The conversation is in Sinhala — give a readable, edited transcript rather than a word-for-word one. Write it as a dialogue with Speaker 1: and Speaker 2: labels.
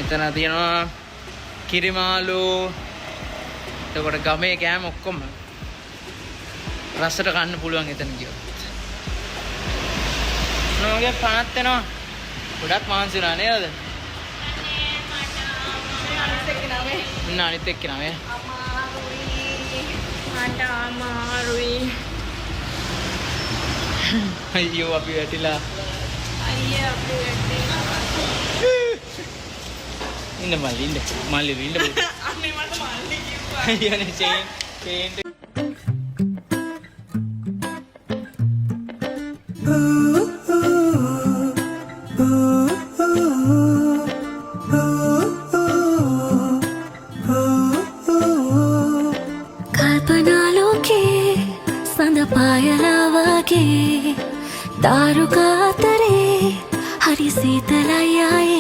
Speaker 1: මෙතන තියෙනවා කිරිමාළු. එතකොට ගමේ කෑම ඔක්කොම රසට කන්න පුළුවන් එතන ගියොත්. නෝගේ පනත් වෙනවා. ගොඩක් මහන්සි වුණා නේද? අනිත් එක්කෙනා මේ මට අමාරුයි. අයියෝ අපි වැටිලා. අයියෝ අපි වැටිලා. ඉන්න මල්ලි ඉන්න. මල්ලි ඉන්න. අනේ මට මල්ලි කිව්වා. අයියෝනේ චේන්
Speaker 2: दारुका तरे हरी शीतलयाए